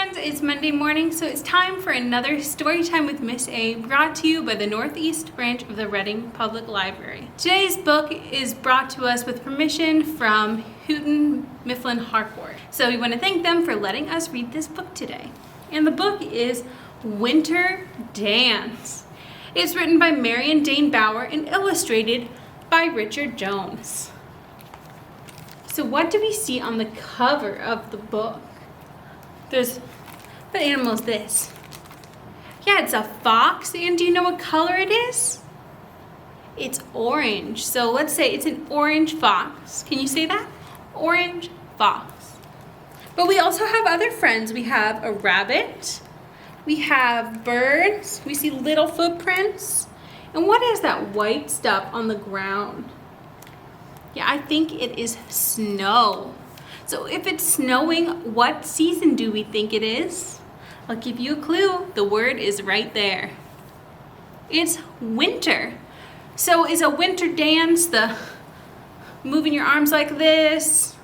friends, it's Monday morning, so it's time for another story time with Miss A, brought to you by the Northeast Branch of the Reading Public Library. Today's book is brought to us with permission from Houghton Mifflin Harcourt. So we want to thank them for letting us read this book today. And the book is Winter Dance. It's written by Marion, Dane, Bauer and illustrated by Richard Jones. So what do we see on the cover of the book? What animal is this? Yeah, it's a fox. And do you know what color it is? It's orange. So let's say it's an orange fox. Can you say that? Orange fox. But we also have other friends. We have a rabbit. We have birds. We see little footprints. And what is that white stuff on the ground? Yeah, I think it is snow. So if it's snowing, what season do we think it is? I'll give you a clue. The word is right there. It's winter. So is a winter dance the moving your arms like this,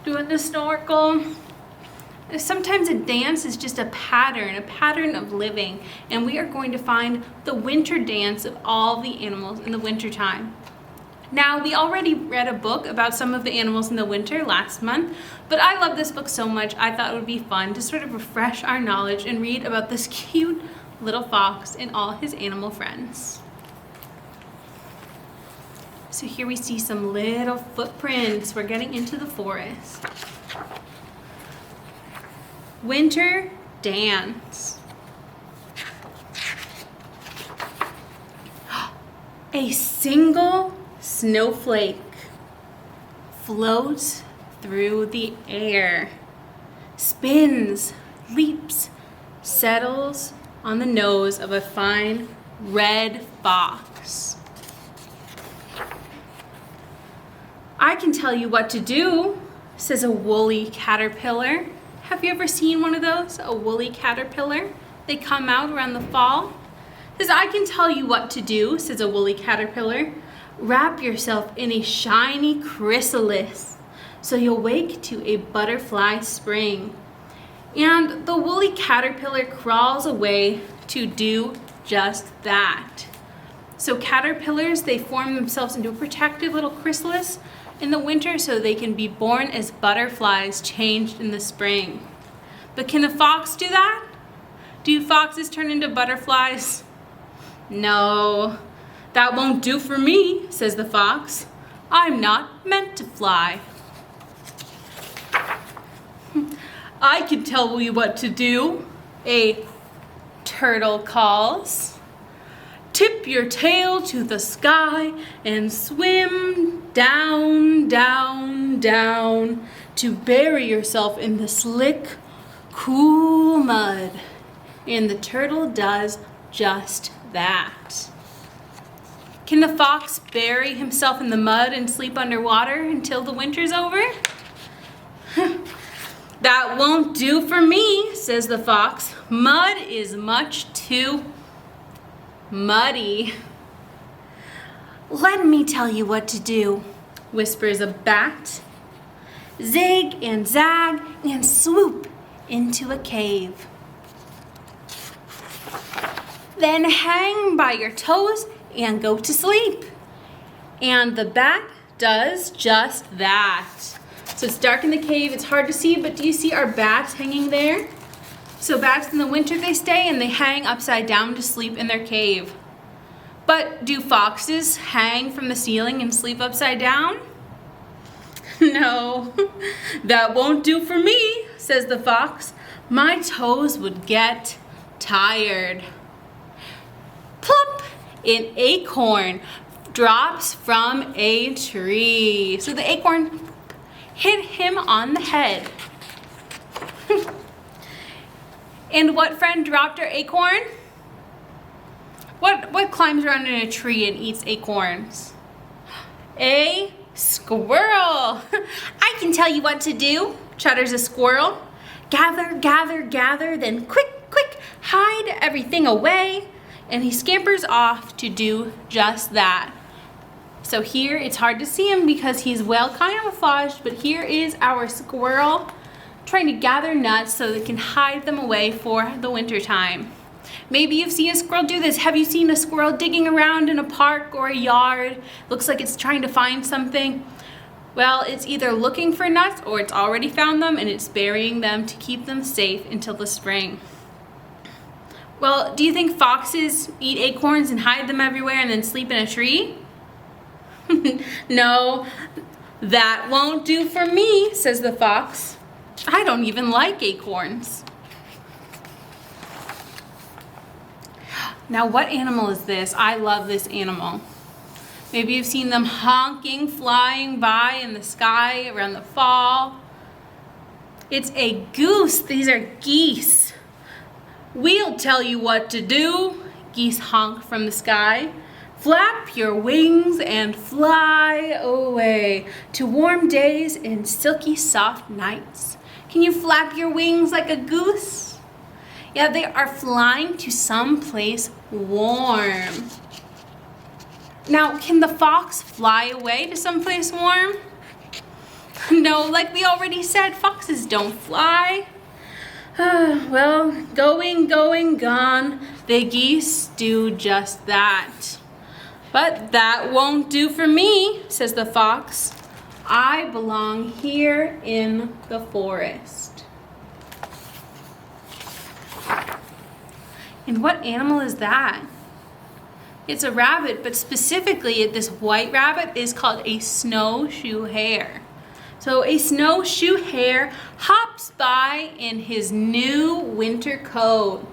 doing the snorkel? Sometimes a dance is just a pattern of living, and we are going to find the winter dance of all the animals in the winter time. Now, we already read a book about some of the animals in the winter last month, but I love this book so much I thought it would be fun to sort of refresh our knowledge and read about this cute little fox and all his animal friends. So here we see some little footprints. We're getting into the forest. Winter dance. A single snowflake floats through the air, spins, leaps, settles on the nose of a fine red fox. I can tell you what to do, says a woolly caterpillar. Have you ever seen one of those, a woolly caterpillar? They come out around the fall. Says, I can tell you what to do, says a woolly caterpillar. Wrap yourself in a shiny chrysalis so you'll wake to a butterfly spring. And the woolly caterpillar crawls away to do just that. So caterpillars, they form themselves into a protective little chrysalis in the winter so they can be born as butterflies changed in the spring. But can the fox do that? Do foxes turn into butterflies? No. That won't do for me, says the fox. I'm not meant to fly. I can tell you what to do, a turtle calls. Tip your tail to the sky and swim down, down, down to bury yourself in the slick, cool mud. And the turtle does just that. Can the fox bury himself in the mud and sleep underwater until the winter's over? That won't do for me, says the fox. Mud is much too muddy. Let me tell you what to do, whispers a bat. Zig and zag and swoop into a cave. Then hang by your toes and go to sleep. And the bat does just that. So it's dark in the cave, it's hard to see, but do you see our bats hanging there? So bats in the winter, they stay and they hang upside down to sleep in their cave. But do foxes hang from the ceiling and sleep upside down? No, that won't do for me, says the fox. My toes would get tired. Plop! An acorn drops from a tree. So the acorn hit him on the head. And what friend dropped our acorn? What climbs around in a tree and eats acorns? A squirrel. I can tell you what to do, chatters a squirrel. Gather, gather, gather, then quick, quick, hide everything away. And he scampers off to do just that. So here it's hard to see him because he's well camouflaged, but here is our squirrel trying to gather nuts so they can hide them away for the winter time. Maybe you've seen a squirrel do this. Have you seen a squirrel digging around in a park or a yard? Looks like it's trying to find something. Well, it's either looking for nuts or it's already found them and it's burying them to keep them safe until the spring. Well, do you think foxes eat acorns and hide them everywhere and then sleep in a tree? No, that won't do for me, says the fox. I don't even like acorns. Now, what animal is this? I love this animal. Maybe you've seen them honking, flying by in the sky around the fall. It's a goose. These are geese. We'll tell you what to do, geese honk from the sky. Flap your wings and fly away to warm days and silky soft nights. Can you flap your wings like a goose? Yeah, they are flying to some place warm. Now, can the fox fly away to someplace warm? No, like we already said, foxes don't fly. Well, going, gone, the geese do just that. But that won't do for me, says the fox. I belong here in the forest. And what animal is that? It's a rabbit, but specifically this white rabbit is called a snowshoe hare. So a snowshoe hare hops by in his new winter coat.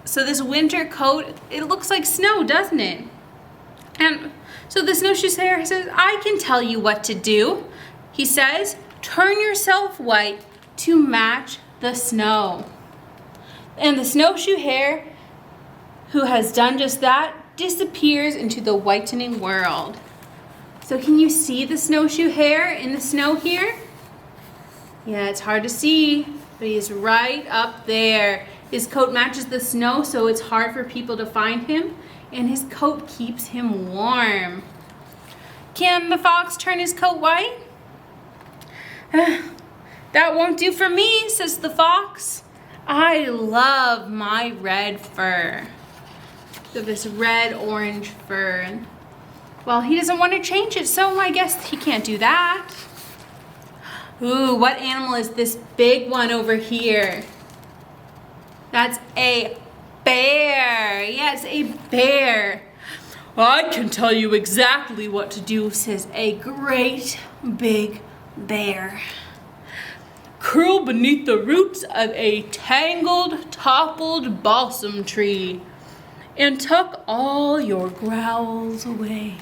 So this winter coat, it looks like snow, doesn't it? And so the snowshoe hare says, I can tell you what to do. He says, turn yourself white to match the snow. And the snowshoe hare, who has done just that, disappears into the whitening world. So can you see the snowshoe hare in the snow here? Yeah, it's hard to see, but he's right up there. His coat matches the snow, so it's hard for people to find him, and his coat keeps him warm. Can the fox turn his coat white? That won't do for me, says the fox. I love my red fur. So this red-orange fur. Well, he doesn't want to change it, so I guess he can't do that. Ooh, what animal is this big one over here? That's a bear. Yes, a bear. I can tell you exactly what to do, says a great big bear. Curl beneath the roots of a tangled, toppled balsam tree and tuck all your growls away.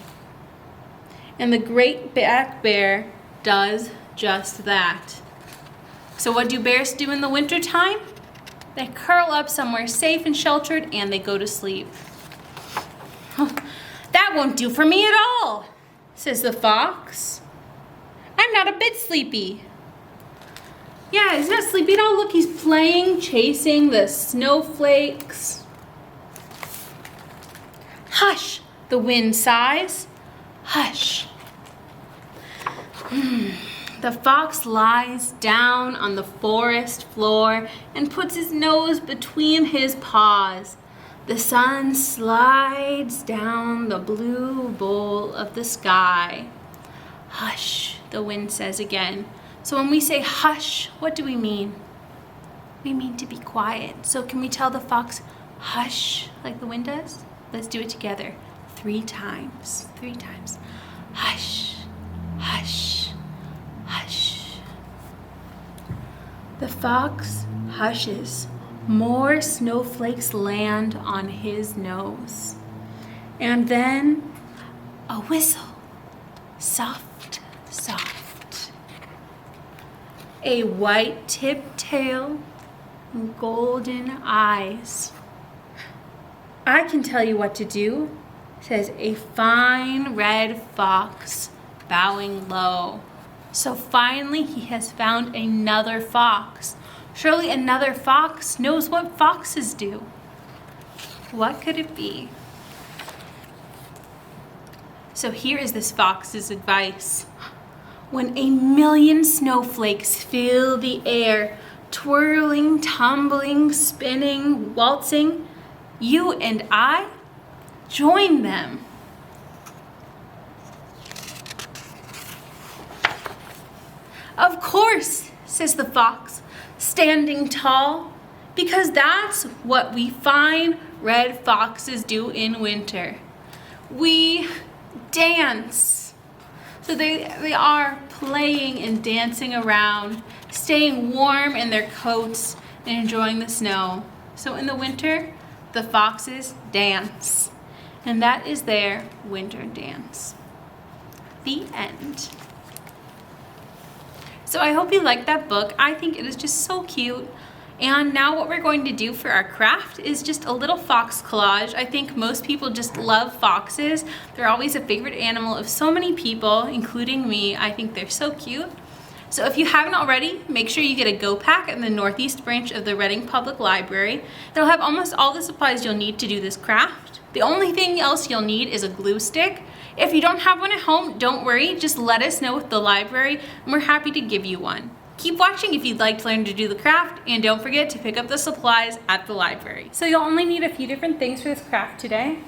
And the great black bear does just that. So what do bears do in the wintertime? They curl up somewhere safe and sheltered and they go to sleep. That won't do for me at all, says the fox. I'm not a bit sleepy. Yeah, he's not sleepy at all. Look, he's playing, chasing the snowflakes. Hush, the wind sighs. Hush. The fox lies down on the forest floor and puts his nose between his paws. The sun slides down the blue bowl of the sky. Hush, the wind says again. So when we say hush, what do we mean? We mean to be quiet. So can we tell the fox, hush, like the wind does? Let's do it together. 3 times. 3 times. Hush, hush, hush. The fox hushes. More snowflakes land on his nose. And then a whistle. Soft, soft. A white-tipped tail and golden eyes. I can tell you what to do, says a fine red fox, bowing low. So finally he has found another fox. Surely another fox knows what foxes do. What could it be? So here is this fox's advice. when a million snowflakes fill the air, twirling, tumbling, spinning, waltzing, you and I join them. Of course, says the fox, standing tall, because that's what we fine red foxes do in winter. We dance. So they are playing and dancing around, staying warm in their coats and enjoying the snow. So in the winter, the foxes dance. And that is their winter dance. The end. So I hope you liked that book. I think it is just so cute. And now what we're going to do for our craft is just a little fox collage. I think most people just love foxes. They're always a favorite animal of so many people, including me. I think they're so cute. So if you haven't already, make sure you get a Go Pack in the Northeast branch of the Reading Public Library. It'll have almost all the supplies you'll need to do this craft. The only thing else you'll need is a glue stick. If you don't have one at home, don't worry, just let us know with the library and we're happy to give you one. Keep watching if you'd like to learn to do the craft, and don't forget to pick up the supplies at the library. So you'll only need a few different things for this craft today.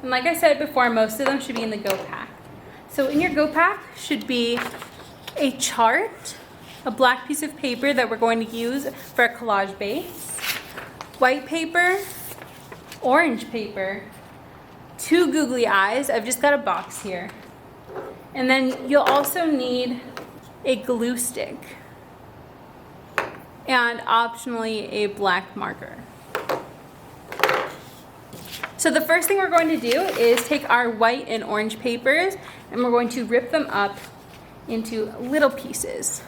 And like I said before, most of them should be in the Go Pack. So in your Go Pack should be a chart, a black piece of paper that we're going to use for a collage base, white paper, orange paper, 2 googly eyes. I've just got a box here. And then you'll also need a glue stick and optionally a black marker. So the first thing we're going to do is take our white and orange papers and we're going to rip them up into little pieces.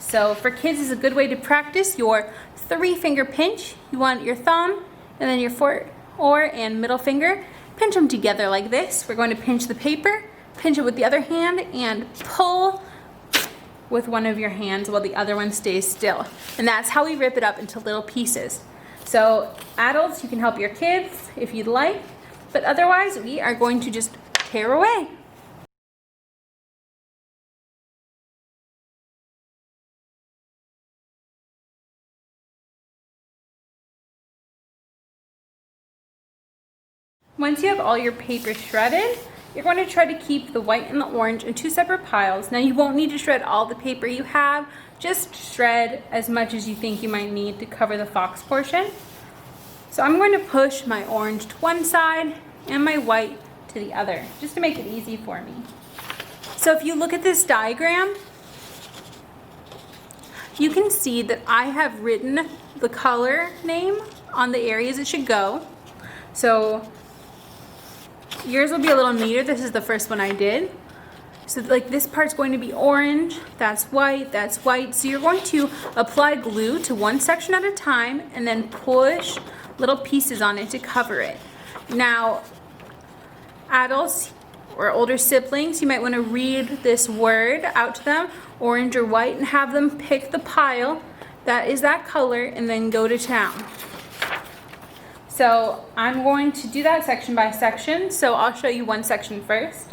So for kids, it's a good way to practice your 3-finger pinch. You want your thumb and then your four and middle finger. Pinch them together like this. We're going to pinch the paper, pinch it with the other hand, and pull with one of your hands while the other one stays still. And that's how we rip it up into little pieces. So adults, you can help your kids if you'd like, but otherwise we are going to just tear away. Once you have all your paper shredded, you're going to try to keep the white and the orange in 2 separate piles. Now you won't need to shred all the paper you have, just shred as much as you think you might need to cover the fox portion. So I'm going to push my orange to one side and my white to the other, just to make it easy for me. So if you look at this diagram, you can see that I have written the color name on the areas it should go. So yours will be a little neater. This is the first one I did. So like this part's going to be orange, that's white, that's white. So you're going to apply glue to one section at a time and then push little pieces on it to cover it. Now, adults or older siblings, you might want to read this word out to them, orange or white, and have them pick the pile that is that color and then go to town. So I'm going to do that section by section. So I'll show you one section first.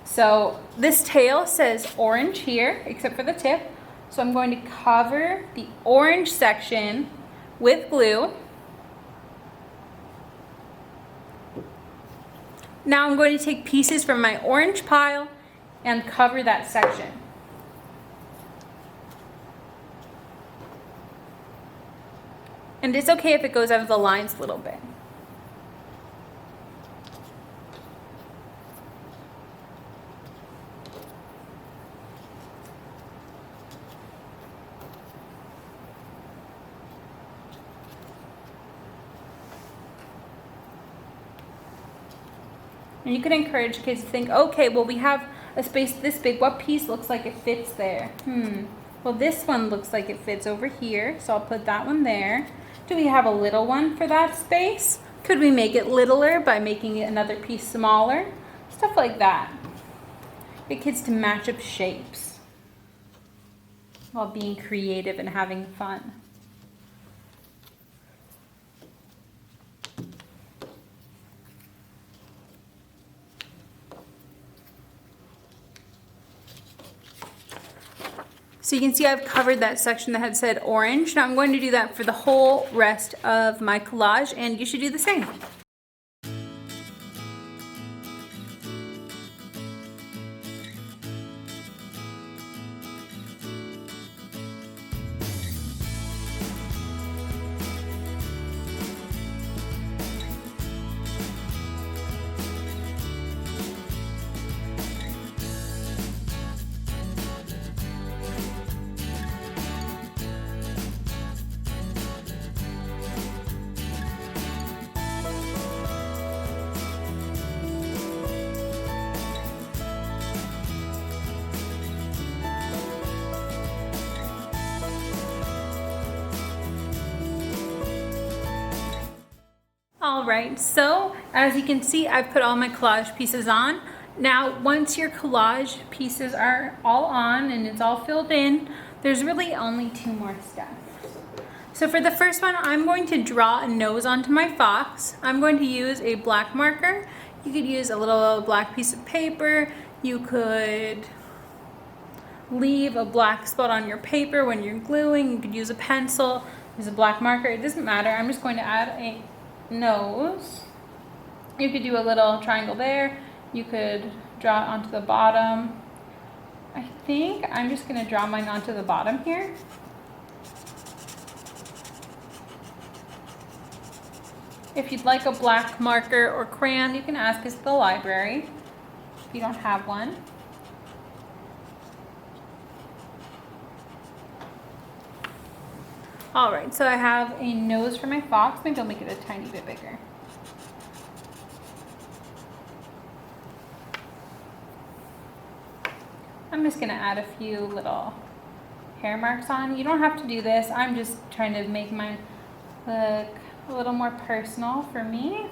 So this tail says orange here, except for the tip. So I'm going to cover the orange section with glue. Now I'm going to take pieces from my orange pile and cover that section. And it's okay if it goes out of the lines a little bit. And you can encourage kids to think, okay, well, we have a space this big. What piece looks like it fits there? Well, this one looks like it fits over here, so I'll put that one there. Do we have a little one for that space? Could we make it littler by making it another piece smaller? Stuff like that. Get kids to match up shapes while being creative and having fun. So you can see I've covered that section that had said orange. Now I'm going to do that for the whole rest of my collage, and you should do the same. Alright, so as you can see, I've put all my collage pieces on. Now, once your collage pieces are all on and it's all filled in, there's really only 2 more steps. So for the first one, I'm going to draw a nose onto my fox. I'm going to use a black marker. You could use a little black piece of paper. You could leave a black spot on your paper when you're gluing. You could use a pencil, use a black marker. It doesn't matter. I'm just going to add a nose. You could do a little triangle there. You could draw it onto the bottom. I think I'm just going to draw mine onto the bottom here. If you'd like a black marker or crayon, you can ask us at the library if you don't have one. Alright, so I have a nose for my fox. Maybe I'll make it a tiny bit bigger. I'm just going to add a few little hair marks on. You don't have to do this. I'm just trying to make mine look a little more personal for me.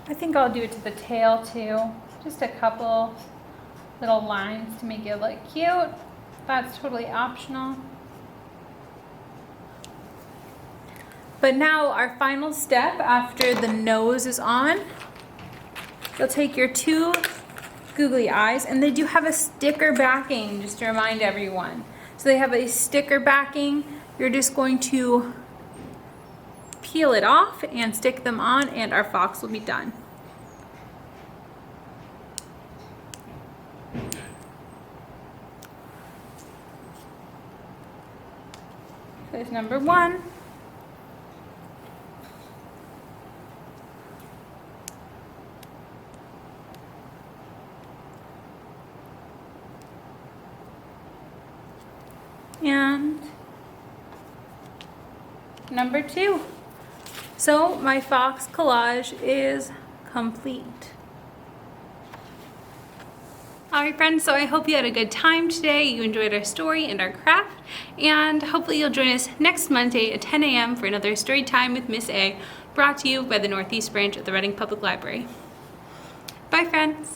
I think I'll do it to the tail too. Just a couple little lines to make it look cute. That's totally optional. But now our final step after the nose is on, you'll take your 2 googly eyes, and they do have a sticker backing, just to remind everyone. So they have a sticker backing. You're just going to peel it off and stick them on, and our fox will be done. There's number 1. And number 2. So my fox collage is complete. Alright friends, so I hope you had a good time today. You enjoyed our story and our craft, and hopefully you'll join us next Monday at 10 a.m. for another story time with Miss A, brought to you by the Northeast Branch of the Reading Public Library. Bye friends!